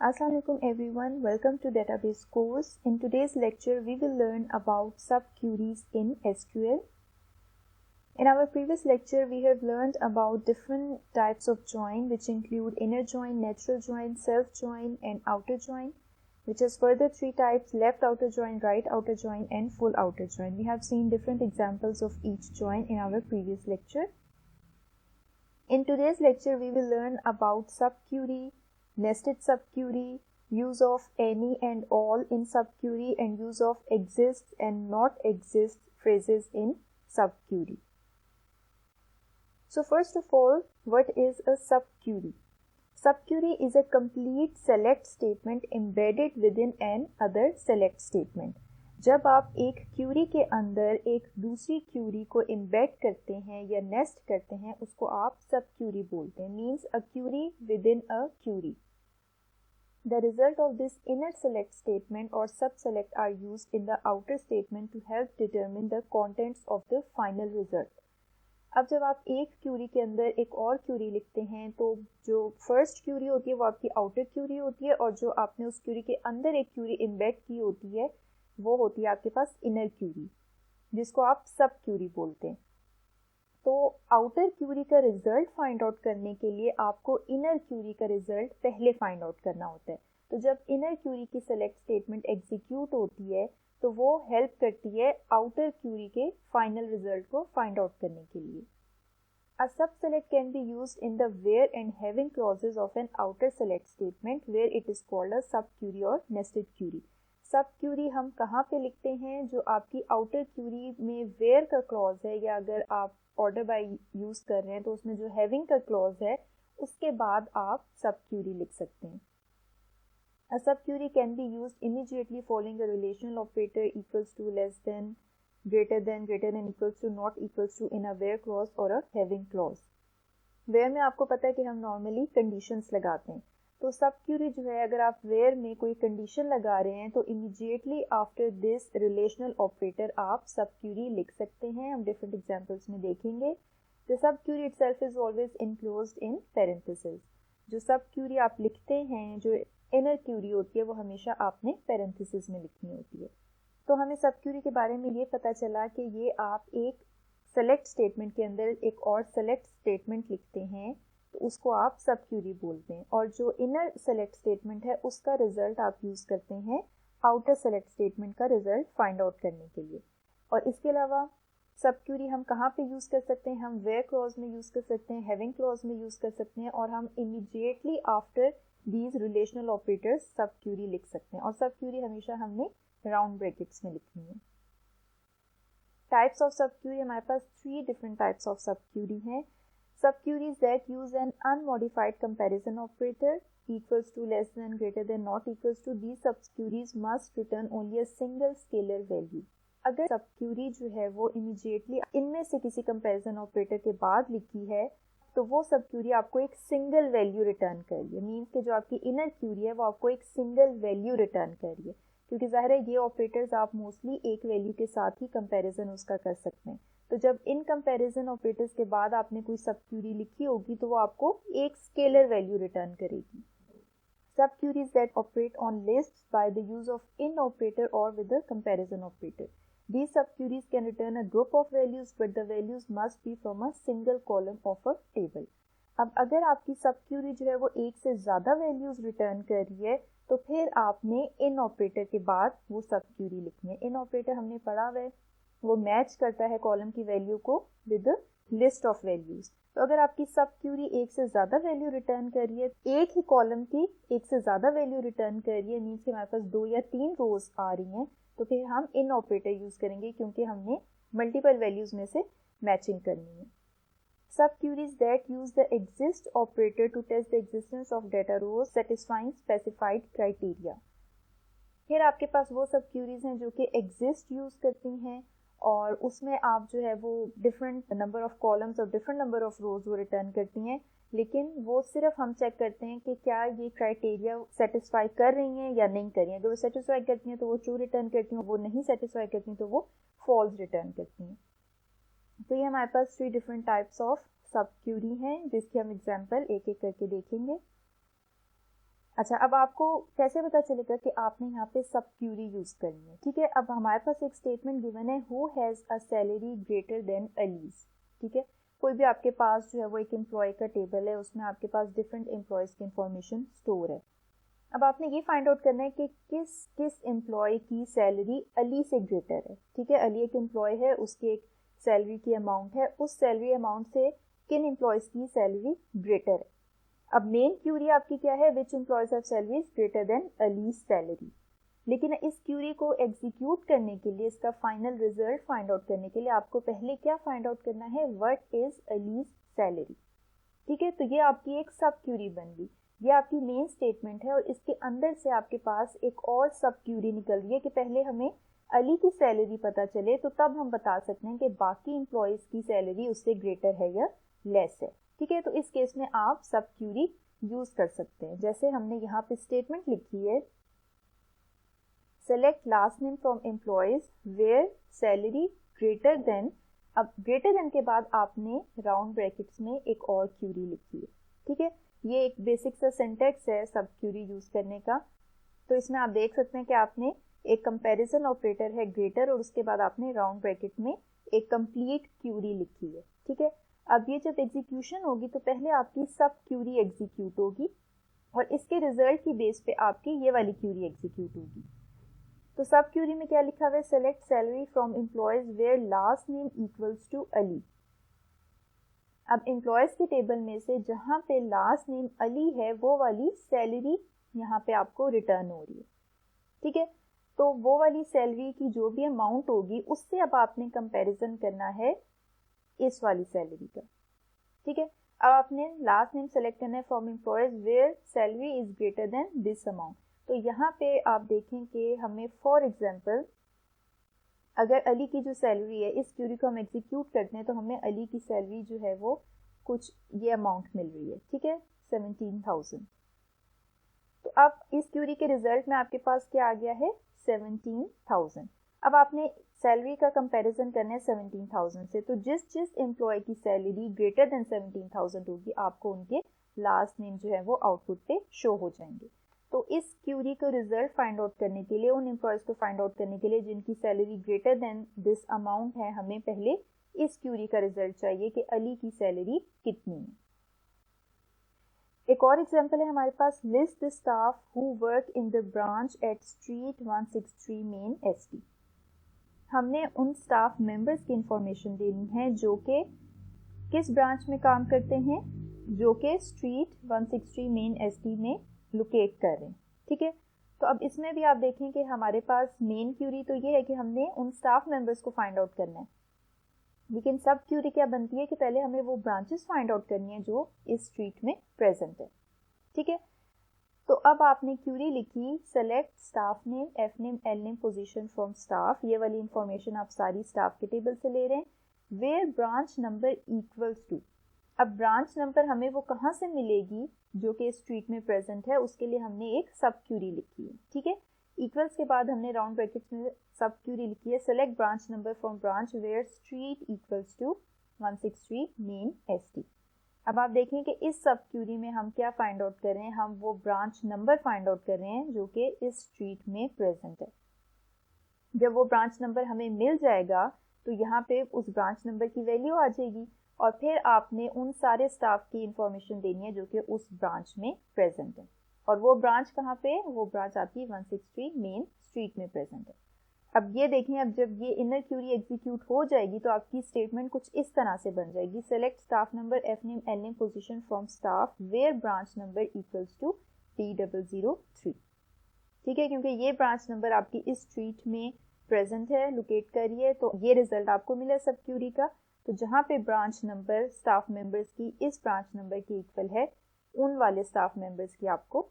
Assalamualaikum everyone, welcome to database course. In today's lecture we will learn about subqueries in SQL. In our previous lecture we have learned about different types of join which include inner join, natural join, self join and outer join, which is further three types: left outer join, right outer join and full outer join. We have seen different examples of each join in our previous lecture. In today's lecture we will learn about subquery, nested subquery, use of any and all in subquery and use of exists and not exists phrases in subquery. So first of all, what is a subquery? Subquery is a complete select statement embedded within an other select statement. जब आप एक Curie के अंदर एक दूसरी Curie को embed करते हैं या नेस्ट करते हैं, उसको आप सब क्यूरी बोलते हैं. Means a query within a query. The result of this inner select statement or sub-select are used in the outer statement to help determine the contents of the final result. अब जब आप एक Curie के अंदर एक और Curie लिखते हैं तो जो फर्स्ट क्यूरी होती है वो आपकी आउटर क्यूरी होती है, और जो आपने उस क्यूरी के अंदर एक क्यूरी एम्बेड की होती है वो होती है आपके पास इनर क्यूरी, जिसको आप सब क्यूरी बोलते हैं. तो आउटर क्यूरी का रिजल्ट फाइंड आउट करने के लिए आपको इनर क्यूरी का रिजल्ट पहले फाइंड आउट करना होता है. तो जब इनर क्यूरी की सेलेक्ट स्टेटमेंट एग्जीक्यूट होती है तो वो हेल्प करती है आउटर क्यूरी के फाइनल रिजल्ट को फाइंड आउट करने के लिए. A sub-select can be used in the where and having clauses of an outer select statement where it is called a subquery or nested query. सब Curie हम कहाँ पे लिखते हैं? जो आपकी आउटर क्यूरी में वेयर का क्लॉज है, या अगर आप ऑर्डर बाय यूज कर रहे हैं तो उसमें जो हैविंग का क्लॉज है उसके बाद आप सब क्यूरी लिख सकते हैं. A subquery can be used immediately following a relational operator equals to, less than, greater than, equals to, not equals to in a where clause or a having clause. where में आपको पता है कि हम normally conditions लगाते हैं. तो सबक्यूरी जो है, अगर आप वेयर में कोई कंडीशन लगा रहे हैं तो immediately after this relational operator आप सबक्यूरी लिख सकते हैं. हम डिफरेंट एग्जांपल्स में देखेंगे. The subquery itself is always enclosed in parenthesis. जो सबक्यूरी आप लिखते हैं, जो इनर क्यूरी होती है, वो हमेशा आपने पैरेंथेसिस में लिखनी होती है. तो हमें सबक्यूरी के बारे में ये पता चला कि ये आप एक सेलेक्ट स्टेटमेंट के अंदर एक और सेलेक्ट स्टेटमेंट लिखते हैं तो उसको आप सबक्यूरी बोलते हैं, और जो इनर सेलेक्ट स्टेटमेंट है उसका रिजल्ट आप यूज़ करते हैं आउटर सेलेक्ट स्टेटमेंट का रिजल्ट फाइंड आउट करने के लिए. और इसके अलावा सबक्यूरी हम कहाँ पे यूज़ कर सकते हैं? हम वेयर क्लॉज में यूज़ कर सकते हैं, हैविंग क्लॉज में यूज़ कर सकते हैं, और हम immediately after these relational operators subquery लिख सकते हैं. और सबक्यूरी हमेशा हमने राउंड ब्रैकेट्स में लिखनी है. टाइप्स ऑफ सबक्यूरी, हमारे पास 3 डिफरेंट टाइप्स ऑफ सबक्यूरी हैं. Subqueries that use an unmodified comparison operator equals to, less than, greater than, not equals to. These subqueries must return only a single scalar value. अगर सबक्यूरी जो है वो immediately इनमें से किसी comparison operator के बाद लिखी है तो वो सबक्यूरी आपको एक सिंगल वैल्यू रिटर्न कर रही है. मीन्स कि जो आपकी इनर क्यूरी है वो आपको एक सिंगल वैल्यू रिटर्न कर रही है, क्योंकि जाहिर है ये ऑपरेटर्स आप मोस्टली एक वैल्यू के साथ ही कंपैरिजन उसका कर सकते हैं. तो जब इन कंपैरिजन ऑपरेटर्स के बाद आपने कोई सबक्यूरी लिखी होगी तो वो आपको एक स्केलर वैल्यू रिटर्न करेगी. Subqueries that operate on lists by the use of in operator or with a comparison operator. These subqueries can return a group of values, but the values must be from a single column of a table. अब अगर आपकी सबक्यूरी जो है वो एक से ज़्यादा values return कर रही है तो फिर आपने इन ऑपरेटर के बाद वो सबक्यूरी लिखनी है. इन ऑपरेटर हमने पढ़ा हुआ है, वो मैच करता है कॉलम की वैल्यू को विद लिस्ट ऑफ वैल्यूज. तो अगर आपकी सबक्यूरी एक से ज़्यादा वैल्यू रिटर्न कर रही है, एक ही कॉलम की एक से ज़्यादा वैल्यू रिटर्न कर रही है, मीन्स कि हमारे पास 2 या 3 रोज आ रही हैं, तो फिर हम इन ऑपरेटर यूज़ करेंगे क्योंकि हमने मल्टीपल वैल्यूज में से मैचिंग करनी है. Subqueries that use the exist operator to test the existence of data rows satisfying specified criteria. फिर आपके पास वो सबक्यूरीज हैं जो कि exist यूज़ करती हैं और उसमें आप जो है वो डिफरेंट नंबर ऑफ कॉलम्स और डिफरेंट नंबर ऑफ रोज वो रिटर्न करती हैं, लेकिन वो सिर्फ हम चेक करते हैं कि क्या ये क्राइटेरिया सेटिस्फाई कर रही हैं या नहीं कर रही हैं. अगर वो सेटिस्फाई करती हैं तो वो ट्रू रिटर्न करती हैं, वो नहीं सेटिस्फाई करती हैं तो वो फॉल्स रिटर्न करती हैं. तो ये हमारे पास 3 डिफरेंट टाइप्स ऑफ सबक्यूरी हैं जिसकी हम एग्जांपल एक एक करके देखेंगे. अच्छा, अब आपको कैसे पता चलेगा कि आपने यहाँ पे सब क्यूरी यूज़ करनी है? ठीक है, अब हमारे पास एक स्टेटमेंट गिवन है, who has a salary greater than allies. ठीक है, कोई भी आपके पास जो है वो एक एम्प्लॉय का टेबल है, उसमें आपके पास डिफरेंट एम्प्लॉयज़ की इंफॉर्मेशन स्टोर है। अब आपने ये फाइंड आउट करना है कि किस किस एम्प्लॉय की सैलरी अली से ग्रेटर है। ठीक है, अली एक एम्प्लॉय है, उसकी एक सैलरी की अमाउंट है, उस सैलरी अमाउंट से किन एम्प्लॉयज़ की सैलरी ग्रेटर है। अब मेन क्यूरी आपकी क्या है, which employees have salaries greater than Ali's salary. लेकिन इस क्यूरी को एग्जीक्यूट करने के लिए, इसका फाइनल रिजल्ट फाइंड आउट करने के लिए आपको पहले क्या फाइंड आउट करना है, व्हाट इज अलीज सैलरी। ठीक है, तो ये आपकी एक सब क्यूरी बन गई, ये आपकी मेन स्टेटमेंट है, और इसके अंदर से आपके पास एक और सब क्यूरी निकल रही है कि पहले हमें अली की सैलरी पता चले तो तब हम बता सकते हैं कि बाकी एम्प्लॉयज की सैलरी उससे ग्रेटर है या लेस है। ठीक है, तो इस केस में आप सब क्यूरी यूज कर सकते हैं। जैसे हमने यहाँ पे स्टेटमेंट लिखी है, select last name from employees where salary greater than. अब ग्रेटर देन के बाद आपने राउंड ब्रैकेट्स में एक और क्यूरी लिखी है। ठीक है, ये एक बेसिक सा सिंटैक्स है सब क्यूरी यूज करने का। तो इसमें आप देख सकते हैं कि आपने एक कंपैरिजन ऑपरेटर है ग्रेटर, और उसके बाद आपने राउंड ब्रैकेट में एक कंप्लीट क्यूरी लिखी है। ठीक है, अब ये जब एग्जीक्यूशन होगी तो पहले आपकी सब क्यूरी एग्जीक्यूट होगी, और इसके रिजल्ट की बेस पे आपकी ये वाली क्यूरी एग्जीक्यूट होगी। तो सब क्यूरी में क्या लिखा हुआ है, select salary from employees where last name equals to Ali. अब एम्प्लॉयज के टेबल में से जहां पे लास्ट नेम अली है वो वाली सैलरी यहाँ पे आपको रिटर्न हो रही है। ठीक है, तो वो वाली सैलरी की जो भी अमाउंट होगी उससे अब आपने कंपैरिजन करना है इस वाली सैलरी का। ठीक है, अब आपने लास्ट नेम सेलेक्ट करना है from employees where salary is greater than this amount. तो यहाँ पे आप देखें कि हमें फॉर एग्जांपल अगर अली की जो सैलरी है, इस क्यूरी को हम एग्जीक्यूट करते हैं तो हमें अली की सैलरी जो है वो कुछ ये अमाउंट मिल रही है। ठीक है, 17,000। तो अब इस क्यूरी के रिजल्ट में आपके पास क्या आ गया है, 17,000। अब आपने सैलरी का कंपैरिजन करना है 17,000 से, तो जिस जिस एम्प्लॉय की सैलरी ग्रेटर देन 17,000 होगी आपको उनके लास्ट नेम जो है वो आउटपुट पे शो हो जाएंगे। तो इस क्यूरी को रिजल्ट फाइंड आउट करने के लिए, उन एम्प्लॉयज को फाइंड आउट करने के लिए जिनकी salary greater than this amount है, हमें पहले इस क्यूरी का रिजल्ट चाहिए कि अली की सैलरी कितनी है। एक और एग्जांपल है हमारे पास, list the staff who work in the branch at street 163 main ST. हमने उन स्टाफ मेंबर्स की इंफॉर्मेशन देनी है जो कि किस ब्रांच में काम करते हैं, जो कि स्ट्रीट 163 मेन एसटी में लोकेट कर रहे हैं। ठीक है, तो अब इसमें भी आप देखें कि हमारे पास मेन क्यूरी तो ये है कि हमने उन स्टाफ मेंबर्स को फाइंड आउट करना है, लेकिन सब क्यूरी क्या बनती है कि पहले हमें वो ब्रांचेस फाइंड आउट करनी है जो इस स्ट्रीट में प्रेजेंट है। ठीक है, तो अब आपने क्यूरी लिखी, select staff name, F name, L name, position from staff. ये वाली इंफॉर्मेशन आप सारी स्टाफ के टेबल से ले रहे हैं। Where branch number equals to. अब ब्रांच नंबर हमें वो कहाँ से मिलेगी जो कि स्ट्रीट में प्रेजेंट है, उसके लिए हमने एक सब क्यूरी लिखी है। ठीक है, इक्वल्स के बाद हमने राउंड ब्रैकेट्स में सब क्यूरी लिखी है, select branch number from branch where street equals to 163 main ST. अब आप देखें कि इस सब क्यूरी में हम क्या फाइंड आउट कर रहे हैं, हम वो ब्रांच नंबर फाइंड आउट कर रहे हैं जो कि इस स्ट्रीट में प्रेजेंट है। जब वो ब्रांच नंबर हमें मिल जाएगा तो यहाँ पे उस ब्रांच नंबर की वैल्यू आ जाएगी, और फिर आपने उन सारे स्टाफ की इंफॉर्मेशन देनी है जो कि उस ब्रांच में प्रेजेंट है। और वो ब्रांच कहाँ पे, वो ब्रांच आपकी 163 मेन स्ट्रीट में प्रेजेंट है। अब ये देखें, अब जब ये इनर क्यूरी एग्जीक्यूट हो जाएगी तो आपकी स्टेटमेंट कुछ इस तरह से बन जाएगी, select staff number, F name, L name, position from staff where branch number equals to P003। ठीक है, क्योंकि ये ब्रांच नंबर आपकी इस स्ट्रीट में प्रेजेंट है, लोकेट करिए, तो ये रिजल्ट आपको मिला सब क्यूरी का। तो जहाँ पे ब्रांच नंबर स्टाफ मेंबर्स की इस ब्रांच नंबर की इक्वल है, उन वाले स्टाफ मेंबर्स की आपको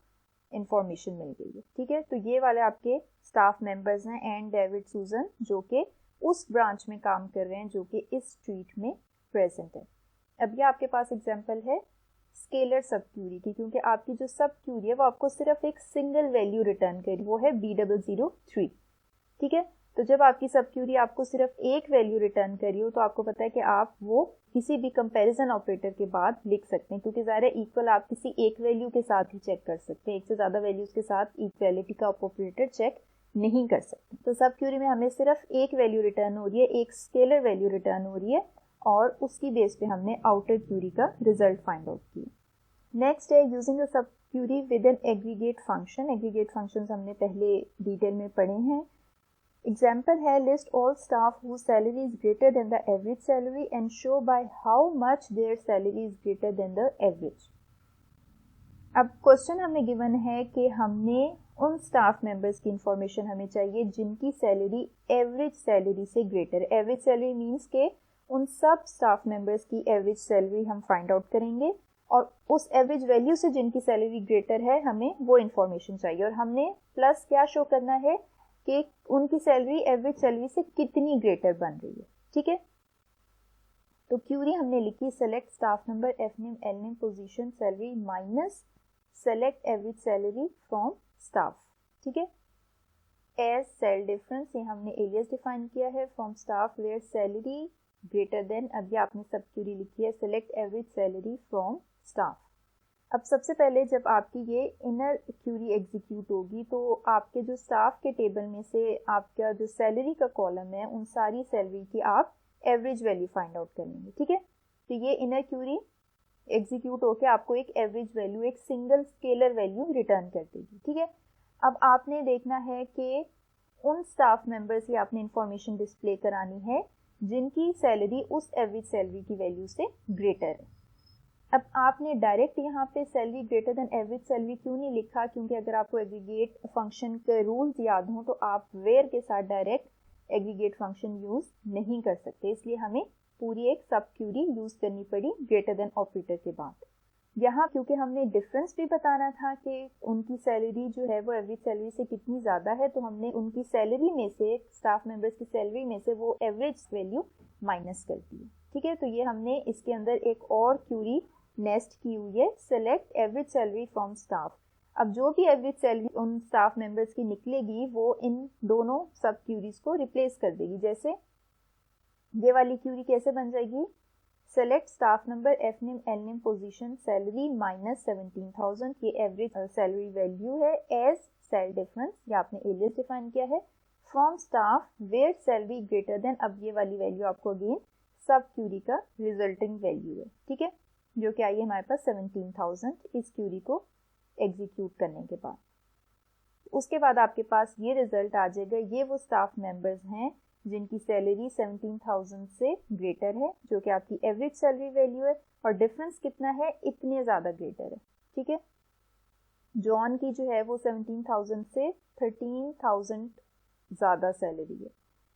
इंफॉर्मेशन मिल गई है। ठीक है, तो ये वाले आपके स्टाफ मेंबर्स हैं, एंड डेविड सूजन, जो कि उस ब्रांच में काम कर रहे हैं जो कि इस स्ट्रीट में प्रेजेंट है। अब ये आपके पास एग्जांपल है स्केलर सब क्यूरी की, क्योंकि आपकी जो सब क्यूरी है वो आपको सिर्फ एक सिंगल वैल्यू रिटर्न करी, वो है B003। ठीक है, तो जब आपकी सब क्यूरी आपको सिर्फ एक वैल्यू रिटर्न करी हो तो आपको पता है कि आप वो किसी भी कंपैरिजन ऑपरेटर के बाद लिख सकते हैं, क्योंकि ज़ाहिर है इक्वल आप किसी एक वैल्यू के साथ ही चेक कर सकते हैं, एक से ज़्यादा वैल्यूज के साथ इक्वालिटी का ऑपरेटर चेक नहीं कर सकते। तो सब क्यूरी में हमें सिर्फ एक वैल्यू रिटर्न हो रही है, एक स्केलर वैल्यू रिटर्न हो रही है, और उसकी बेस पे हमने आउटर क्यूरी का रिजल्ट फाइंड आउट किया। नेक्स्ट है using the subquery with an aggregate function. Aggregate functions हमने पहले डिटेल में पढ़े हैं। एग्जाम्पल है list all staff who salary is greater than the average salary and show by how much their salary is greater than the average. अब question हमें given है कि हमने उन स्टाफ मेंबर्स की इंफॉर्मेशन हमें चाहिए जिनकी सैलरी एवरेज सैलरी से ग्रेटर है। एवरेज सैलरी मीन्स के उन सब स्टाफ मेंबर्स की एवरेज सैलरी हम फाइंड आउट करेंगे, और उस एवरेज वैल्यू से जिनकी सैलरी ग्रेटर है हमें वो इन्फॉर्मेशन चाहिए, और हमने प्लस क्या शो करना है कि उनकी सैलरी एवरेज सैलरी से कितनी ग्रेटर बन रही है। ठीक है, तो क्यूरी हमने लिखी select staff number F name L name position salary minus select average salary from staff. ठीक है, एज सेल डिफरेंस, ये हमने एलियस डिफाइन किया है, from staff where salary greater than, अब ये आपने सब क्यूरी लिखी है select average salary from staff. अब सबसे पहले जब आपकी ये इनर क्यूरी एग्जीक्यूट होगी तो आपके जो स्टाफ के टेबल में से आपका जो सैलरी का कॉलम है उन सारी सैलरी की आप एवरेज वैल्यू फाइंड आउट करेंगे। ठीक है, तो ये इनर क्यूरी एग्जीक्यूट होकर आपको एक एवरेज वैल्यू, एक सिंगल स्केलर वैल्यू रिटर्न कर देगी। ठीक है, अब आपने देखना है कि उन स्टाफ मेंबर्स की आपने इंफॉर्मेशन डिस्प्ले करानी है जिनकी सैलरी उस एवरेज सैलरी की वैल्यू से ग्रेटर है। अब आपने डायरेक्ट यहाँ पे salary greater then average salary क्यों नहीं लिखा, क्योंकि अगर आपको एग्रीगेट फंक्शन के रूल्स याद हों तो आप वेयर के साथ डायरेक्ट एग्रीगेट फंक्शन यूज नहीं कर सकते, इसलिए हमें पूरी एक सब क्यूरी यूज करनी पड़ी ग्रेटर देन ऑपरेटर के बाद। यहाँ क्योंकि हमने डिफरेंस भी बताना था कि उनकी सैलरी जो है वो एवरेज सैलरी से कितनी ज़्यादा है, तो हमने उनकी सैलरी में से, स्टाफ मेंबर्स की सैलरी में से वो एवरेज वैल्यू माइनस कर दी है। ठीक है, तो ये हमने इसके अंदर एक और क्यूरी नेस्ट की हुई है, select average salary from staff. अब जो भी एवरेज सैलरी उन स्टाफ मेंबर्स की निकलेगी वो इन दोनों सब क्यूरीज को रिप्लेस कर देगी। जैसे ये वाली क्यूरी कैसे बन जाएगी, select staff number F name L name position salary minus 17,000, ये एवरेज सैलरी वैल्यू है, एज सेल डिफरेंस, ये आपने एलियस डिफाइन किया है, from staff where salary greater than, अब ये वाली वैल्यू आपको अगेन सब क्यूरी का रिजल्टिंग वैल्यू है। ठीक है, जो कि आई है हमारे पास 17,000 इस क्यूरी को एग्जीक्यूट करने के बाद। उसके बाद आपके पास ये रिजल्ट आ जाएगा, ये वो स्टाफ मेंबर्स हैं जिनकी सैलरी 17,000 से ग्रेटर है, जो कि आपकी एवरेज सैलरी वैल्यू है, और डिफरेंस कितना है, इतने ज़्यादा ग्रेटर है। ठीक है, जॉन की जो है वो 17,000 से 13,000 ज़्यादा सैलरी है,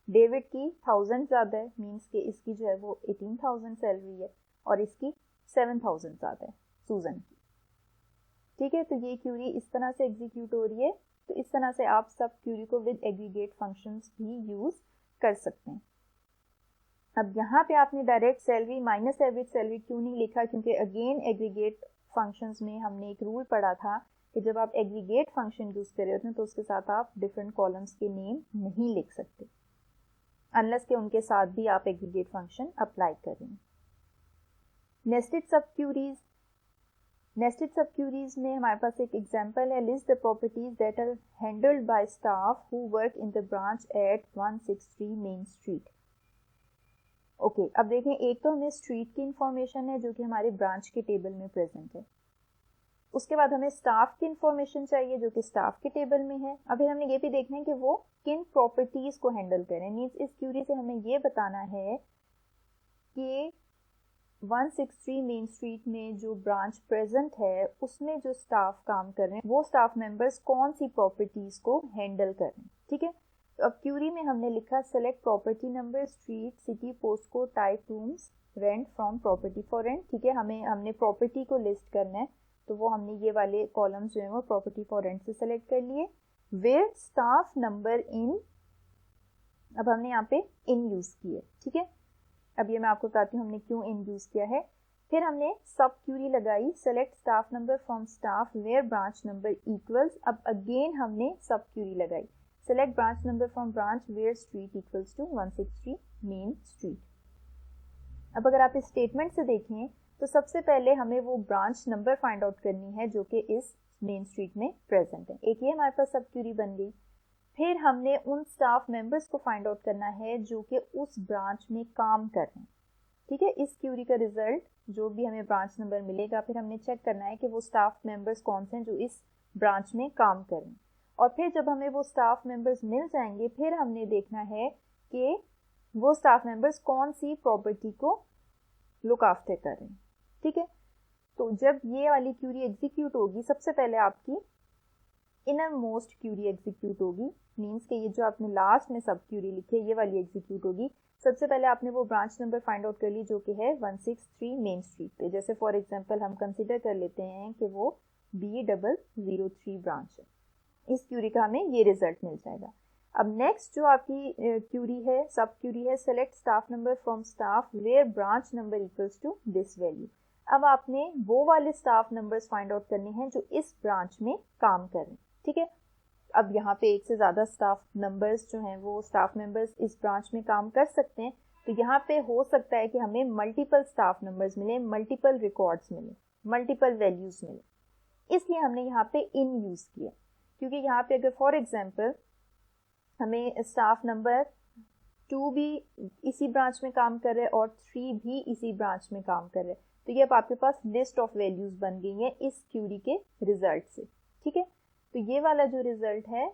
डेविड की 1000 ज़्यादा है, मीन्स कि इसकी जो है वो 18,000 सैलरी है, और इसकी 7,000 ज़्यादा है सूजन की। ठीक है, तो ये क्यूरी इस तरह से एग्जीक्यूट हो रही है। तो इस तरह से आप सब क्यूरी को विद एग्रीगेट फंक्शंस भी यूज़ कर सकते हैं। अब यहाँ पे आपने direct salary minus average salary क्यों नहीं लिखा, क्योंकि अगेन एग्रीगेट फंक्शंस में हमने एक रूल पढ़ा था कि जब आप एग्रीगेट फंक्शन यूज़ कर रहे होते हैं तो उसके साथ आप डिफरेंट कॉलम्स के नेम नहीं लिख सकते अनलेस के उनके साथ भी आप एग्रीगेट फंक्शन अप्लाई करें। Nested subqueries, nested subqueries में हमारे पास एक एग्जांपल है, list the properties that are handled by staff who work in the branch at 163 main street. Okay, अब देखें, एक तो हमें स्ट्रीट की इंफॉर्मेशन है जो कि हमारे ब्रांच के टेबल में प्रेजेंट है, उसके बाद हमें स्टाफ की इंफॉर्मेशन चाहिए जो कि स्टाफ के टेबल में है। अब फिर हमने ये भी देखना है कि वो किन प्रॉपर्टीज को हैंडल करें, मीन्स इस क्यूरी से हमें ये बताना है कि 163 मेन स्ट्रीट में जो ब्रांच प्रेजेंट है उसमें जो स्टाफ काम कर रहे हैं वो स्टाफ मेंबर्स कौन सी प्रॉपर्टीज को हैंडल कर रहे हैं। ठीक है, तो अब क्यूरी में हमने लिखा select property number street city post code type rooms rent from property for rent. ठीक है, हमने प्रॉपर्टी को लिस्ट करना है, तो वो हमने ये वाले कॉलम्स जो है वो प्रॉपर्टी फॉर रेंट से सेलेक्ट कर लिए। वेयर स्टाफ नंबर इन, अब हमने यहाँ पे इन यूज किया। ठीक है, अब ये मैं आपको बताती हूँ हमने क्यों इन यूज किया है। फिर हमने सब क्यूरी लगाई, select staff number from staff where branch number equals, अब अगेन हमने सब क्यूरी लगाई, select branch number from branch where street equals to 163 main street. अब अगर आप इस स्टेटमेंट से देखें तो सबसे पहले हमें वो ब्रांच नंबर फाइंड आउट करनी है जो कि इस मेन स्ट्रीट में प्रेजेंट है. एक ये हमारे पास सब क्यूरी बन गई. फिर हमने उन स्टाफ मेंबर्स को फाइंड आउट करना है जो कि उस ब्रांच में काम कर रहे हैं. ठीक है, इस क्यूरी का रिजल्ट जो भी हमें ब्रांच नंबर मिलेगा, फिर हमने चेक करना है कि वो स्टाफ मेंबर्स कौन से हैं जो इस ब्रांच में काम कर रहे हैं. और फिर जब हमें वो स्टाफ मेंबर्स मिल जाएंगे, फिर हमने देखना है कि वो स्टाफ मेंबर्स कौन सी प्रॉपर्टी को लुक आफ्टर कर रहे हैं. ठीक है, तो जब ये वाली क्यूरी एग्जीक्यूट होगी, सबसे पहले आपकी इनर मोस्ट क्यूरी एग्जीक्यूट होगी. मीन्स कि ये जो आपने लास्ट में सब क्यूरी लिखी है ये वाली एग्जीक्यूट होगी. सबसे पहले आपने वो ब्रांच नंबर फाइंड आउट कर ली जो कि है 163 मेन स्ट्रीट पे. जैसे फॉर एग्जांपल हम कंसीडर कर लेते हैं कि वो B003 ब्रांच है. इस क्यूरी का हमें ये रिजल्ट मिल जाएगा. अब नेक्स्ट जो आपकी क्यूरी है, सब क्यूरी है, select staff number from staff where branch number equals to this value. अब आपने वो वाले स्टाफ नंबर्स फाइंड आउट करने हैं जो इस ब्रांच में काम कर रहे हैं. ठीक है, अब यहाँ पे एक से ज़्यादा स्टाफ नंबर्स जो हैं वो स्टाफ मेंबर्स इस ब्रांच में काम कर सकते हैं. तो यहाँ पे हो सकता है कि हमें मल्टीपल स्टाफ नंबर्स मिले, मल्टीपल रिकॉर्ड्स मिले, मल्टीपल वैल्यूज़ मिले. इसलिए हमने यहाँ पे इन यूज़ किया. क्योंकि यहाँ पे अगर फॉर एग्जांपल हमें स्टाफ नंबर 2 भी इसी ब्रांच में काम कर रहे हैं और 3 भी इसी ब्रांच में काम कर रहे हैं, तो ये अब आपके पास लिस्ट ऑफ वैल्यूज़ बन गई हैं इस क्यूरी के रिजल्ट से. ठीक है, तो ये वाला जो रिजल्ट है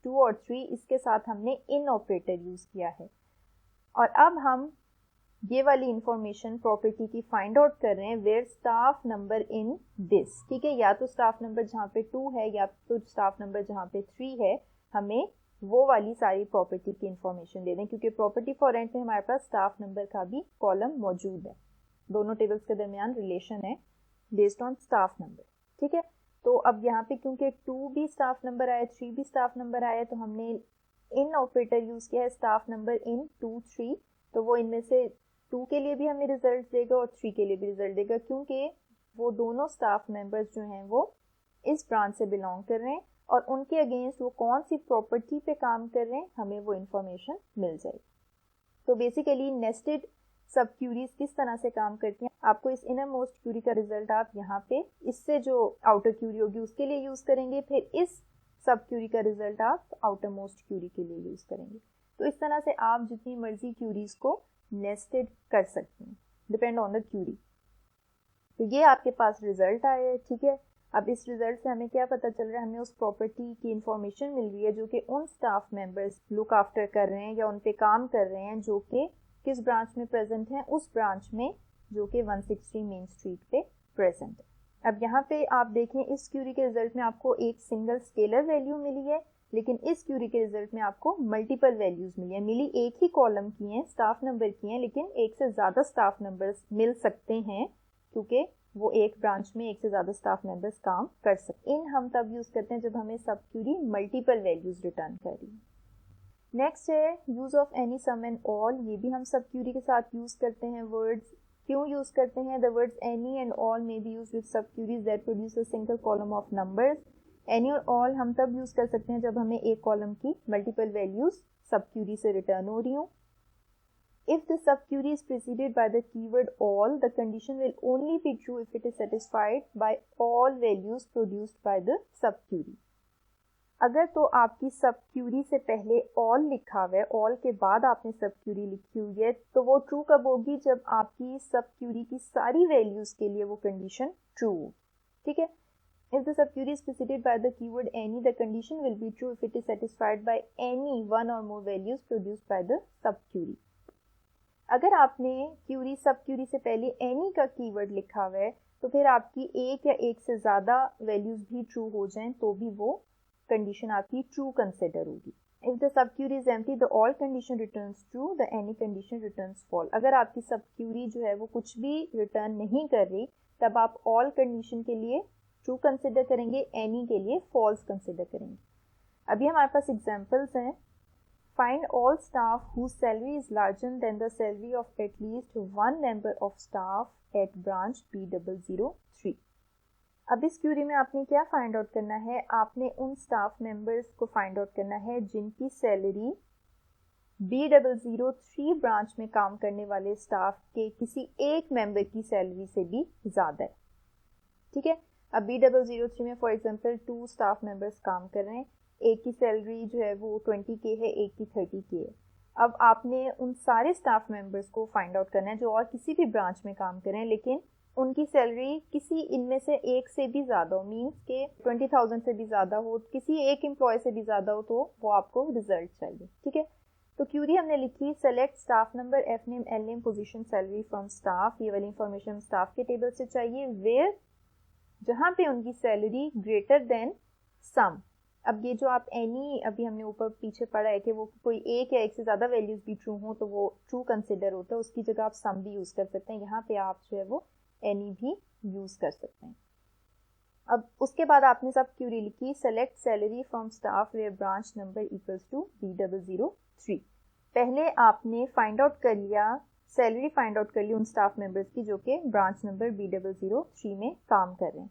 2 और 3, इसके साथ हमने इन ऑपरेटर यूज़ किया है. और अब हम ये वाली इंफॉर्मेशन प्रॉपर्टी की फाइंड आउट कर रहे हैं where staff number in this. ठीक है, या तो स्टाफ नंबर जहाँ पे 2 है या तो स्टाफ नंबर जहाँ पे 3 है, हमें वो वाली सारी प्रॉपर्टी की इंफॉर्मेशन दे दें. क्योंकि प्रॉपर्टी फॉर रेंट में हमारे पास स्टाफ नंबर का भी कॉलम मौजूद है. दोनों टेबल्स के दरमियान रिलेशन है बेस्ड ऑन स्टाफ नंबर. ठीक है, तो अब यहाँ पे क्योंकि 2 भी स्टाफ नंबर आया, 3 भी स्टाफ नंबर आया, तो हमने इन ऑपरेटर यूज़ किया है स्टाफ नंबर इन 2, 3. तो वो इनमें से 2 के लिए भी हमें रिजल्ट देगा और 3 के लिए भी रिजल्ट देगा, क्योंकि वो दोनों स्टाफ मेंबर्स जो हैं वो इस ब्रांच से बिलोंग कर रहे हैं और उनके अगेंस्ट वो कौन सी प्रॉपर्टी पे काम कर रहे हैं हमें वो इन्फॉर्मेशन मिल जाएगी. तो बेसिकली नेस्टेड सब क्यूरीज किस तरह से काम करती हैं, आपको इस इनर मोस्ट क्यूरी का रिजल्ट आप यहाँ पे इससे जो आउटर क्यूरी होगी उसके लिए यूज़ करेंगे, फिर इस सब क्यूरी का रिजल्ट आप आउटर मोस्ट क्यूरी के लिए यूज़ करेंगे. तो इस तरह से आप जितनी मर्जी क्यूरीज को नेस्टेड कर सकते हैं, डिपेंड ऑन द क्यूरी. तो ये आपके पास रिजल्ट आया है. ठीक है, अब इस रिजल्ट से हमें क्या पता चल रहा है, हमें उस प्रॉपर्टी की इंफॉर्मेशन मिल रही है जो कि उन स्टाफ मेंबर्स लुक आफ्टर कर रहे हैं या उन पे काम कर रहे हैं जो कि किस ब्रांच में प्रेजेंट हैं, उस ब्रांच में जो कि 163 मेन स्ट्रीट पे प्रेजेंट है. अब यहाँ पे आप देखें इस क्यूरी के रिजल्ट में आपको एक सिंगल स्केलर वैल्यू मिली है, लेकिन इस क्यूरी के रिजल्ट में आपको मल्टीपल वैल्यूज मिली है. मिली एक ही कॉलम की हैं, स्टाफ नंबर की हैं, लेकिन एक से ज़्यादा स्टाफ नंबर्स मिल सकते हैं क्योंकि वो एक ब्रांच में एक से ज़्यादा स्टाफ मेंबर्स काम कर सकते हैं. इन हम तब यूज़ करते हैं जब हमें सब क्यूरी मल्टीपल वैल्यूज रिटर्न कर रही है. नेक्स्ट है use of any, some and all. ये भी हम सब क्यूरी के साथ यूज़ करते हैं. वर्ड्स क्यों यूज़ करते हैं? The words any and all may be used with subqueries that produce a single column of numbers. Any और ऑल हम तब यूज़ कर सकते हैं जब हमें एक कॉलम की मल्टीपल वैल्यूज सब क्यूरी से रिटर्न हो रही हूँ. If the subquery is preceded by the keyword all, the condition will only be true if it is satisfied by all values produced by the subquery. अगर तो आपकी सबक्यूरी से पहले all लिखा हुआ है, all के बाद आपने सबक्यूरी लिखी हुई है, तो वो ट्रू कब होगी? जब आपकी सबक्यूरी की सारी वैल्यूज के लिए वो कंडीशन ट्रू हो. ठीक है, if the subquery is preceded by the keyword any, the condition will be true if it is satisfied by any one or more values produced by the subquery. अगर आपने Curie सब Curie से पहले any का keyword लिखा हुआ है तो फिर आपकी एक या एक से ज़्यादा वैल्यूज़ भी ट्रू हो जाएं तो भी वो कंडीशन आपकी ट्रू कंसिडर होगी. If the subquery is empty the all condition returns true, the any condition returns fall. अगर आपकी सब क्यूरी जो है वो कुछ भी रिटर्न नहीं कर रही तब आप ऑल कंडीशन के लिए ट्रू कंसिडर करेंगे, एनी के लिए फॉल्स कंसिडर करेंगे. अभी हमारे पास एग्जाम्पल्स हैं. Find all staff whose salary is larger than the salary of at least one member of staff at branch B003. अब इस क्यूरी में आपने क्या फाइंड आउट करना है, आपने उन स्टाफ मेंबर्स को फाइंड आउट करना है जिनकी सैलरी B003 ब्रांच में काम करने वाले स्टाफ के किसी एक मेंबर की सैलरी से भी ज़्यादा है। ठीक है, अब B003 में फॉर एग्जांपल 2 स्टाफ मेंबर्स काम कर रहे हैं, एक की सैलरी जो है वो 20K है, एक की 30K है। अब आपने उन सारे स्टाफ मेंबर्स को फाइंड आउट करना है जो और किसी भी ब्रांच में काम कर रहे हैं, लेकिन उनकी सैलरी किसी इनमें से एक से भी ज़्यादा हो, मीन्स के 20,000 से भी ज़्यादा हो, किसी एक एम्प्लॉय से भी ज़्यादा हो, तो वो आपको रिजल्ट चाहिए। ठीक है, तो क्यूरी हमने लिखी select staff number, F name, L name, position, salary from staff. ये वाली इंफॉर्मेशन स्टाफ के टेबल से चाहिए, वेयर जहाँ पे उनकी सैलरी ग्रेटर देन सम। अब ये जो आप एनी अभी हमने ऊपर पीछे पढ़ा है कि वो कोई एक या एक से ज़्यादा वैल्यूज भी ट्रू हो तो वो ट्रू कंसिडर होता है, उसकी जगह आप सम भी यूज़ कर सकते हैं। यहाँ पे आप जो है वो एनी भी यूज़ कर सकते हैं। अब उसके बाद आपने सब क्यूरी लिखी select salary from staff where branch number equals to B003। पहले आपने फाइंड आउट कर लिया, सैलरी फाइंड आउट कर ली उन स्टाफ मेंबर्स की जो कि ब्रांच नंबर B003 में काम कर रहे हैं।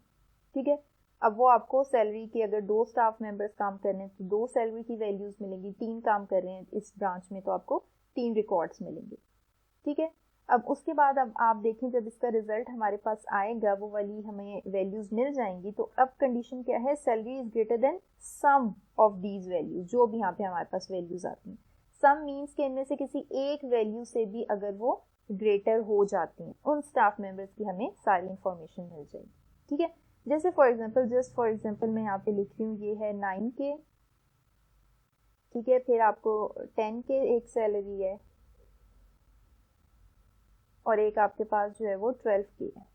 ठीक है, अब वो आपको सैलरी की, अगर 2 स्टाफ मेंबर्स काम कर रहे हैं तो 2 सैलरी की वैल्यूज मिलेंगी, 3 काम कर रहे हैं इस ब्रांच में तो आपको 3 रिकॉर्ड्स मिलेंगे। ठीक है, अब उसके बाद अब आप देखें जब इसका रिजल्ट हमारे पास आएगा वो वाली हमें वैल्यूज मिल जाएंगी, तो अब कंडीशन क्या है, salary is greater than some of these values, जो भी यहाँ पे हमारे पास वैल्यूज आती हैं। सम मीन्स के इनमें से किसी एक वैल्यू से भी अगर वो ग्रेटर हो जाती हैं, उन स्टाफ मेंबर्स की हमें सारी इंफॉर्मेशन मिल जाएगी। ठीक है, जैसे for example, just for example मैं यहाँ पे लिख रही हूँ, ये है 9K। ठीक है, फिर आपको 10K एक सैलरी है और एक आपके पास जो है वो 12K है।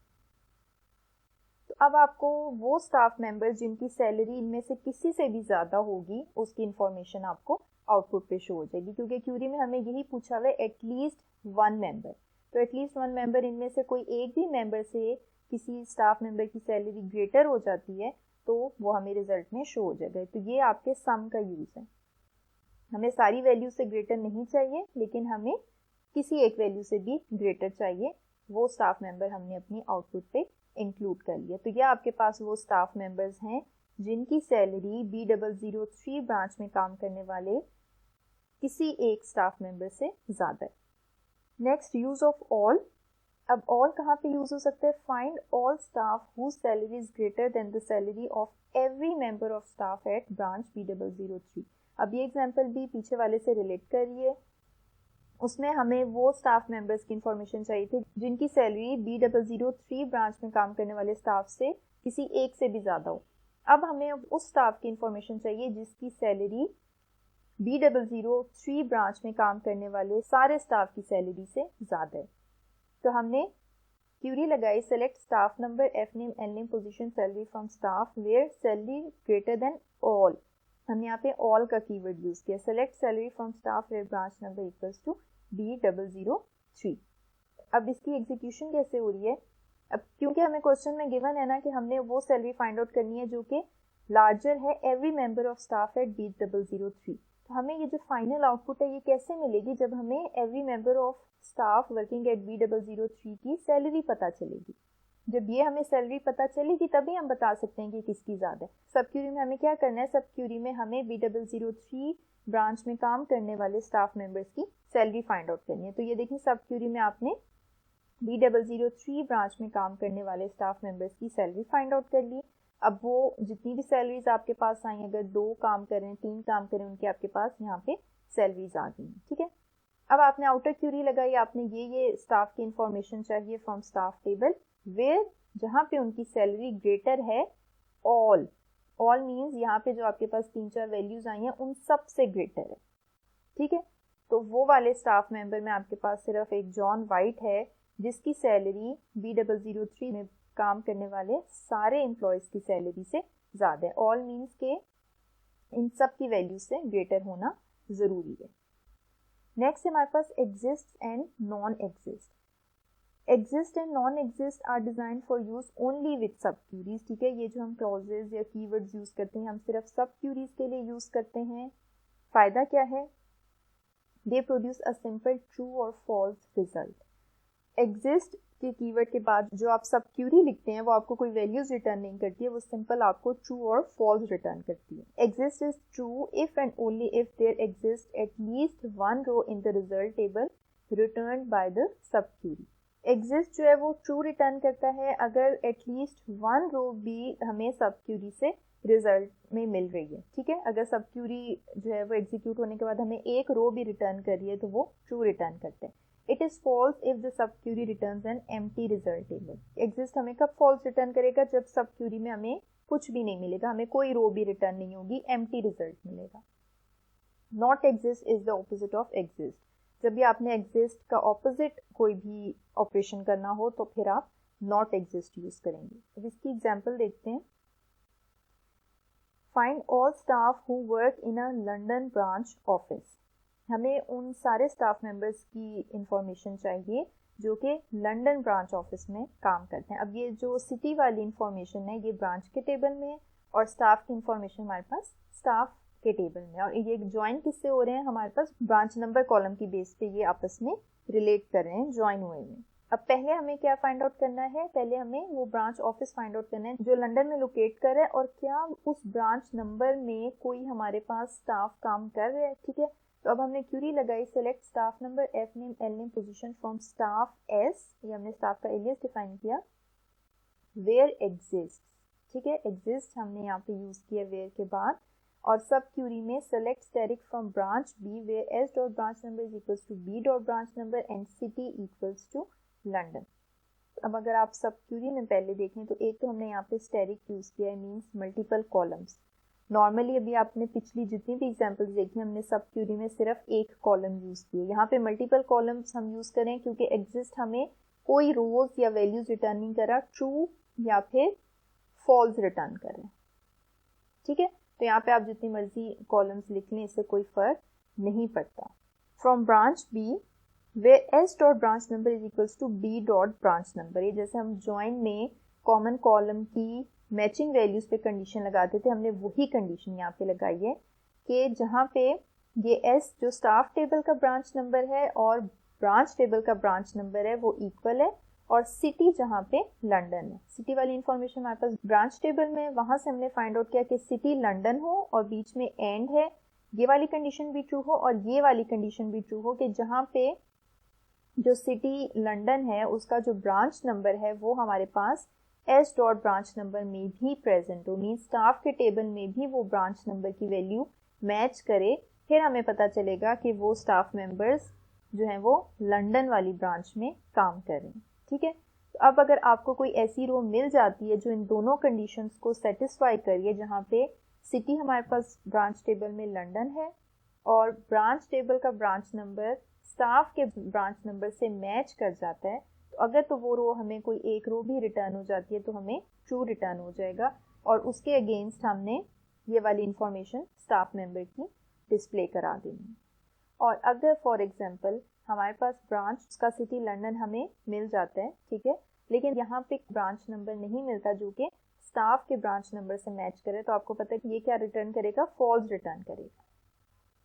तो अब आपको वो स्टाफ मेंबर जिनकी सैलरी इनमें से किसी से भी ज़्यादा होगी उसकी इंफॉर्मेशन आपको आउटपुट पे शो हो जाएगी, क्योंकि क्यूरी में हमें यही पूछा हुआ है एटलीस्ट 1 मेंबर। तो एटलीस्ट 1 मेंबर इनमें से कोई एक भी मेंबर से किसी स्टाफ मेंबर की सैलरी ग्रेटर हो जाती है तो वो हमें रिजल्ट में शो हो जाएगा। तो ये आपके सम का यूज़ है। हमें सारी वैल्यू से ग्रेटर नहीं चाहिए, लेकिन हमें किसी एक वैल्यू से भी ग्रेटर चाहिए, वो स्टाफ मेंबर हमने अपनी आउटपुट पे इंक्लूड कर लिया। तो ये आपके पास वो स्टाफ मेंबर्स हैं जिनकी सैलरी B003 ब्रांच में काम करने वाले किसी एक स्टाफ मेंबर से ज़्यादा है। Next, use of all. अब ऑल कहाँ पे यूज़ हो सकता है, find all staff whose salary is greater than the salary of every member of staff at branch B003। अब ये एग्जाम्पल भी पीछे वाले से रिलेट कर रही है, उसमें हमें वो स्टाफ मेंबर्स की इंफॉर्मेशन चाहिए थी जिनकी सैलरी B003 ब्रांच में काम करने वाले स्टाफ से किसी एक से भी ज़्यादा हो। अब हमें उस स्टाफ की इंफॉर्मेशन चाहिए जिसकी सैलरी B003 ब्रांच में काम करने वाले सारे स्टाफ की सैलरी से ज़्यादा है। तो हमने क्यूरी लगाई select staff number, F name, L name, position, salary from staff where salary greater than all. हमने यहाँ पे ऑल का कीवर्ड यूज़ किया, select salary from staff where branch number equals to B003। अब इसकी एग्जीक्यूशन कैसे हो रही है, अब क्योंकि हमें क्वेश्चन में गिवन है ना कि हमने वो सैलरी फाइंड आउट करनी है जो कि लार्जर है every member of staff eight B003। तो हमें ये जो फाइनल आउटपुट है ये कैसे मिलेगी, जब हमें every member of staff working at B003 की सैलरी पता चलेगी। जब ये हमें सैलरी पता चलेगी तभी हम बता सकते हैं कि किसकी ज़्यादा है। सब क्यूरी में हमें क्या करना है, सब क्यूरी में हमें B003 ब्रांच में काम करने वाले स्टाफ मेंबर्स की सैलरी फाइंड आउट करनी है। तो ये देखिए सब क्यूरी में आपने B003 ब्रांच में काम करने वाले स्टाफ मेंबर्स की सैलरी फाइंड आउट कर ली। अब वो जितनी भी सैलरीज आपके पास आई, अगर 2 काम करें 3 काम करें, उनके आपके पास यहाँ पे सैलरीज आ गई। ठीक है, अब आपने आउटर क्यूरी लगाई, आपने ये स्टाफ की इंफॉर्मेशन चाहिए फ्रॉम स्टाफ टेबल वेयर जहाँ पे उनकी सैलरी ग्रेटर है ऑल। ऑल मीन्स यहाँ पे जो आपके पास 3-4 वैल्यूज आई हैं उन सब से ग्रेटर है। ठीक है, तो वो वाले स्टाफ मेंबर में आपके पास सिर्फ एक जॉन वाइट है जिसकी सैलरी B003 में काम करने वाले सारे एम्प्लॉयज़ की सैलरी से ज़्यादा है। ऑल मीन्स के इन सब की वैल्यू से ग्रेटर होना ज़रूरी है। नेक्स्ट हमारे पास exist and non exist. Exist and non exist are design for use only with subqueries. ठीक है, ये जो हम क्लॉजेज या कीवर्ड्स यूज करते हैं हम सिर्फ सब क्यूरीज के लिए यूज करते हैं। फायदा क्या है, they produce a simple true और फॉल्स रिजल्ट। एग्जिस्ट के कीवर्ड के बाद जो आप सब क्यूरी लिखते हैं वो आपको कोई वैल्यूज रिटर्न नहीं करती है, वो सिंपल आपको ट्रू और फॉल्स रिटर्न करती है। Exist is true if and only if there exist at least one row in the result table return by the subquery. Exist जो है वो ट्रू रिटर्न करता है अगर एटलीस्ट वन रो भी हमें सब क्यूरी से रिजल्ट में मिल रही है, ठीक है। अगर सब क्यूरी जो है वो एग्जीक्यूट होने के बाद हमें एक रो भी रिटर्न कर रही है तो वो ट्रू रिटर्न करते हैं। It is false if the subquery returns an empty result table. Exist हमें कब फॉल्स रिटर्न करेगा, जब सब क्यूरी में हमें कुछ भी नहीं मिलेगा, हमें कोई रो भी रिटर्न नहीं होगी, एम्प्टी रिजल्ट मिलेगा। Not exist is the opposite of exist. जब भी आपने एग्जिस्ट का ऑपोजिट कोई भी ऑपरेशन करना हो तो फिर आप नॉट एग्जिस्ट यूज करेंगे। अब इसकी एग्जांपल देखते हैं। Find all staff who work in a London branch office. हमें उन सारे स्टाफ मेंबर्स की इंफॉर्मेशन चाहिए जो कि लंदन ब्रांच ऑफिस में काम करते हैं। अब ये जो सिटी वाली इंफॉर्मेशन है ये ब्रांच के टेबल में है और स्टाफ की इंफॉर्मेशन हमारे पास स्टाफ के टेबल में, और ये ज्वाइन किससे हो रहे हैं, हमारे पास ब्रांच नंबर कॉलम की बेस पे ये आपस में रिलेट कर रहे हैं, ज्वाइन हुए हैं। अब पहले हमें क्या फाइंड आउट करना है, पहले हमें वो ब्रांच ऑफिस फाइंड आउट करना है जो लंदन में लोकेट कर रहा है और क्या उस ब्रांच नंबर में कोई हमारे पास स्टाफ काम कर रहा है, ठीक है। तो अब हमने क्यूरी लगाई, select staff number, F name, L name, position from staff S, ये हमने स्टाफ का एलियास डिफाइन किया, वेयर एग्जिस्ट, ठीक है। एग्जिस्ट हमने यहाँ पे यूज किया वेयर के बाद, और सब क्यूरी में select static from branch B where S dot branch number is equals to B dot branch number and city equals to London. अब अगर आप सब क्यूरी में पहले देखें तो एक तो हमने यहाँ पे स्टैटिक यूज किया है, मीन्स मल्टीपल कॉलम्स। नॉर्मली अभी आपने पिछली जितनी भी एग्जांपल्स देखी हमने सब क्यूरी में सिर्फ एक कॉलम यूज किए, यहाँ पे मल्टीपल कॉलम्स हम यूज करें क्योंकि एग्जिस्ट हमें कोई रोज या वैल्यूज रिटर्न नहीं कर रहा, ट्रू या फिर फॉल्स रिटर्न कर रहे हैं, ठीक है। तो यहाँ पे आप जितनी मर्जी कॉलम्स लिख लें, इससे कोई फर्क नहीं पड़ता। From branch B where S dot branch number is equals to B dot branch number, ये जैसे हम ज्वाइन में कॉमन कॉलम की मैचिंग वैल्यूज पे कंडीशन लगाते थे, हमने वही कंडीशन यहाँ पे लगाई है कि जहाँ पे ये एस जो स्टाफ टेबल का ब्रांच नंबर है और ब्रांच टेबल का ब्रांच नंबर है वो इक्वल है, और सिटी जहाँ पे लंदन है, सिटी वाली इंफॉर्मेशन हमारे पास ब्रांच टेबल में, वहां से हमने फाइंड आउट किया कि सिटी लंदन हो और बीच में एंड है, ये वाली कंडीशन भी ट्रू हो और ये वाली कंडीशन भी ट्रू हो कि जहाँ पे जो सिटी लंदन है उसका जो ब्रांच नंबर है वो हमारे पास एस डॉट ब्रांच नंबर में भी प्रेजेंट हो, मीन स्टाफ के टेबल में भी वो ब्रांच नंबर की वैल्यू मैच करे, फिर हमें पता चलेगा कि वो स्टाफ मेंबर्स जो हैं वो लंदन वाली ब्रांच में काम कर रहे हैं, ठीक है। तो अब अगर आपको कोई ऐसी रो मिल जाती है जो इन दोनों कंडीशंस को सेटिस्फाई करिए, जहाँ पे सिटी हमारे पास ब्रांच टेबल में लंदन है और ब्रांच टेबल का ब्रांच नंबर स्टाफ के ब्रांच नंबर से मैच कर जाता है, तो अगर तो वो रो हमें कोई एक रो भी रिटर्न हो जाती है तो हमें ट्रू रिटर्न हो जाएगा, और उसके अगेंस्ट हमने ये वाली इंफॉर्मेशन स्टाफ मेंबर की डिस्प्ले करा देनी है। और अगर फॉर एग्जांपल हमारे पास ब्रांच का सिटी लंदन हमें मिल जाता है, ठीक है, लेकिन यहाँ पे ब्रांच नंबर नहीं मिलता जो कि स्टाफ के ब्रांच नंबर से मैच करे, तो आपको पता है कि ये क्या रिटर्न करेगा, फॉल्स रिटर्न करेगा,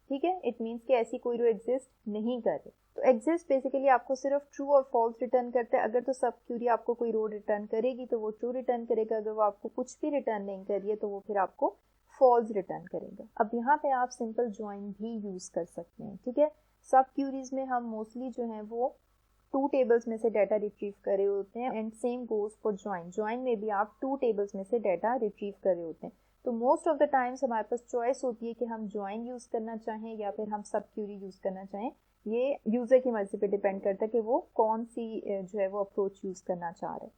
ठीक है। इट मीन्स कि ऐसी कोई रो एग्जिस्ट नहीं करे। तो एग्जिस्ट बेसिकली आपको सिर्फ ट्रू और फॉल्स रिटर्न करता है। अगर तो सब क्यूरी आपको कोई रो रिटर्न करेगी तो वो ट्रू रिटर्न करेगा, अगर वो आपको कुछ भी रिटर्न नहीं कर रही है तो वो फिर आपको फॉल्स रिटर्न करेगा। अब यहाँ पे आप सिंपल ज्वाइन भी यूज कर सकते हैं, ठीक है। सब क्यूरीज में हम मोस्टली जो है वो टू टेबल्स में से डाटा रिट्रीव कर रहे होते हैं, and same goes for join, join में भी आप टू टेबल्स में से डाटा रिट्रीव कर रहे होते हैं। तो मोस्ट ऑफ द टाइम्स हमारे पास चॉइस होती है कि हम ज्वाइन यूज करना चाहें या फिर हम सब क्यूरी यूज करना चाहें, ये यूजर की मर्जी पे डिपेंड करता है कि वो कौन सी जो है वो अप्रोच यूज करना चाह रहे हैं।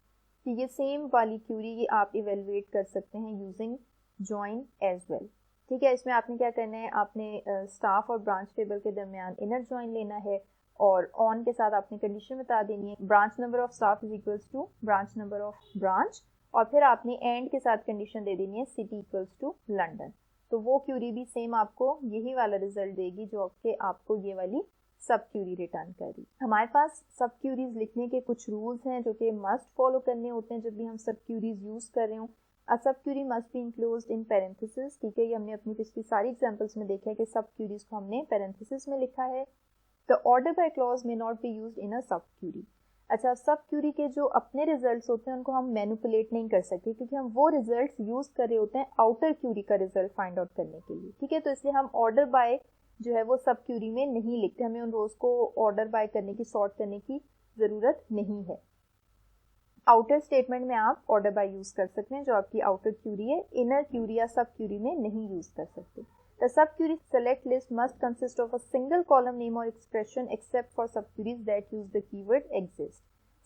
तो ये सेम वाली क्यूरी ये आप इवेलुएट कर सकते हैं यूजिंग ज्वाइन एज वेल, ठीक है। इसमें आपने क्या करना है, आपने स्टाफ और ब्रांच टेबल के दरमियान इनर ज्वाइन लेना है और ऑन के साथ आपने कंडीशन बता देनी है, branch number of staff is equals to branch number of branch, और फिर आपने एंड के साथ कंडीशन दे देनी है सिटी इक्वल्स टू लंदन। तो वो क्यूरी भी सेम आपको यही वाला रिजल्ट देगी जो कि आपको ये वाली सब क्यूरी रिटर्न करी। हमारे पास सब क्यूरीज लिखने के कुछ रूल्स हैं जो कि मस्ट फॉलो करने होते हैं जब भी हम सब क्यूरीज यूज कर रहे हो। A subquery must be enclosed in parenthesis, ठीक है। ये हमने अपनी पिछली सारी एग्जांपल्स में देखा है कि सब क्यूरीज को हमने पैरेंथेसिस में लिखा है। The order by clause may not be used in a subquery. अच्छा, सब क्यूरी के जो अपने रिजल्ट्स होते हैं उनको हम मैनिपुलेट नहीं कर सकते, क्योंकि हम वो रिजल्ट्स यूज कर रहे होते हैं आउटर क्यूरी का रिजल्ट फाइंड आउट करने के लिए, ठीक है। तो इसलिए हम ऑर्डर बाय जो है वो सब क्यूरी में नहीं लिखते, हमें उन रोज को ऑर्डर बाय करने की, सॉर्ट करने की जरूरत नहीं है। आउटर स्टेटमेंट में आप ऑर्डर बाय यूज कर सकते हैं जो आपकी आउटर क्यूरी है, इनर क्यूरी या सब क्यूरी में नहीं यूज कर सकते। The subquery select list must consist of a single column name or expression except for subqueries that use the keyword exist.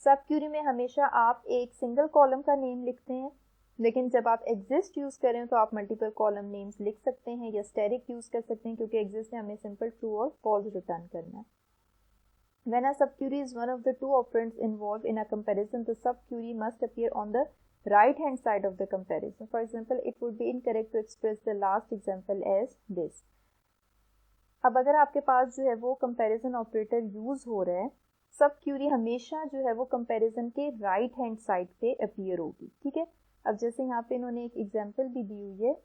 सबक्यूरी में हमेशा आप एक सिंगल कॉलम का नेम लिखते हैं, लेकिन जब आप exist यूज करें तो आप मल्टीपल कॉलम नेम्स लिख सकते हैं या स्टैटिक यूज कर सकते हैं, क्योंकि exist में हमें सिंपल ट्रू और फॉल्स रिटर्न करना है। When a subquery is one of the two operands involved in a comparison, the subquery must appear on the right hand side of the comparison. For example, it would be incorrect to express the last example as this. अब अगर आपके पास जो है वो comparison operator use हो रहा है, सब क्यूरी हमेशा जो है वो कंपैरिजन के राइट हैंड साइड पे अपीयर होगी, ठीक है। अब जैसे यहाँ पे इन्होंने एक एग्जांपल भी दी हुई है।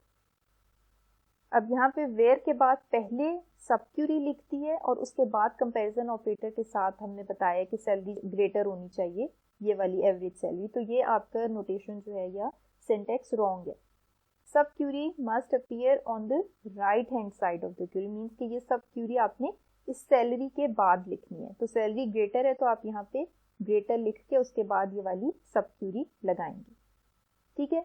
अब यहाँ पे वेयर के बाद पहले सब क्यूरी लिखती है और उसके बाद कंपैरिजन ऑपरेटर के साथ हमने बताया कि सैलरी ग्रेटर होनी चाहिए ये वाली एवरेज सैलरी, तो ये आपका नोटेशन जो है या सिंटैक्स रॉन्ग है। Subquery must appear on the right hand side of the query, means कि ये सब क्यूरी आपने इस सैलरी के बाद लिखनी है। तो सैलरी ग्रेटर है तो आप यहाँ पे ग्रेटर लिख के उसके बाद ये वाली सब क्यूरी लगाएंगे, ठीक है।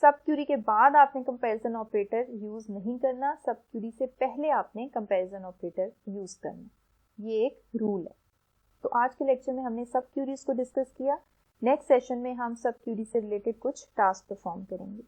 सब क्यूरी के बाद आपने कंपैरिजन ऑपरेटर यूज नहीं करना, सब क्यूरी से पहले आपने कंपैरिजन ऑपरेटर यूज करना, ये एक रूल है। तो आज के लेक्चर में हमने सब क्यूरीज को डिस्कस किया। नेक्स्ट सेशन में हम सब क्यूरी से रिलेटेड कुछ टास्क परफॉर्म करेंगे।